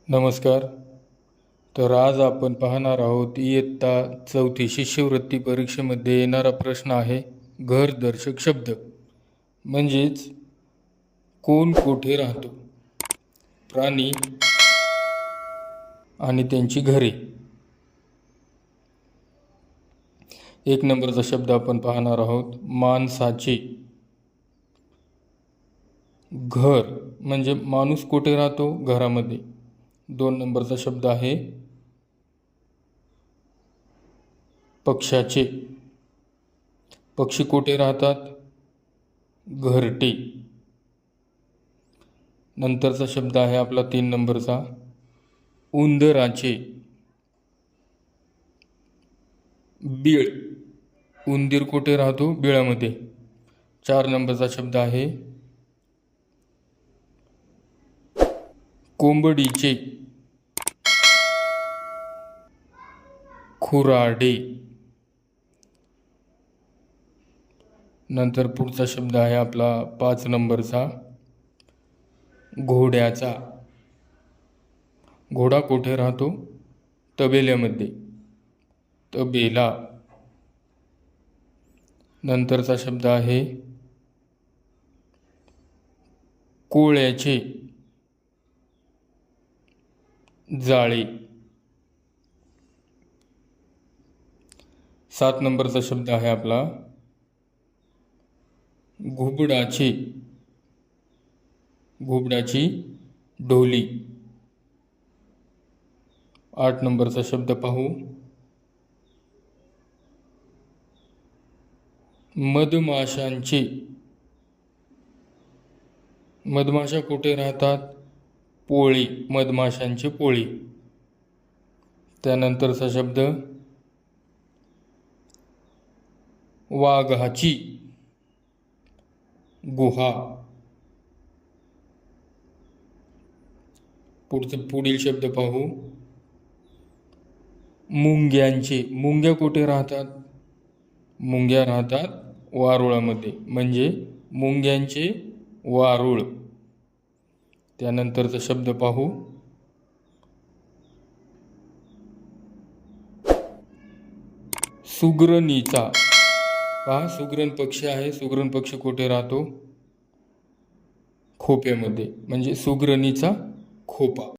नमस्कार. तर आज आपण पाहणार आहोत इयत्ता 4थी शिष्यवृत्ती परीक्षेमध्ये येणारा प्रश्न आहे घरदर्शक शब्द म्हणजेच कोण कुठे राहतो, प्राणी आणि त्यांची घरे. 1 नंबरचा शब्द आपण पाहणार आहोत माणसाचे. घर म्हणजे माणूस कुठे राहतो, घरामध्ये. 2 नंबरचा शब्द आहे पक्ष्याचे. पक्षी कुठे राहतात, घरटे. नंतरचा शब्द आहे आपला 3 नंबरचा उंदराचे. बीळ, उंदीर कुठे राहतो, बिळामध्ये. 4 नंबरचा शब्द आहे कोंबडीचे. खुराडे. नंतर पुढचा शब्द आहे आपला 5 नंबरचा घोड्याचा. घोडा कुठे राहतो, तबेल्यामध्ये. तबेला. नंतरचा शब्द आहे कोळ्याचे. जाळे. 7 नंबरचा शब्द आहे आपला घुबडाचे. घुबडाची ढोली. 8 नंबरचा शब्द पाहू मधमाशांचे. मधमाशा कुठे राहतात, पोळी. मधमाशांची पोळी. त्यानंतरचा शब्द वाघाची गुहा. पुढील शब्द पाहू मुंग्यांचे. मुंग्या कुठे राहतात, मुंग्या राहतात वारुळामध्ये, म्हणजे मुंग्यांचे वारुळ. त्यानंतरचा शब्द पाहू सुग्रणीचा. पहा, सुग्रण पक्षी आहे. सुग्रण पक्षी कुठे राहतो, खोप्यामध्ये, म्हणजे सुग्रणीचा खोपा.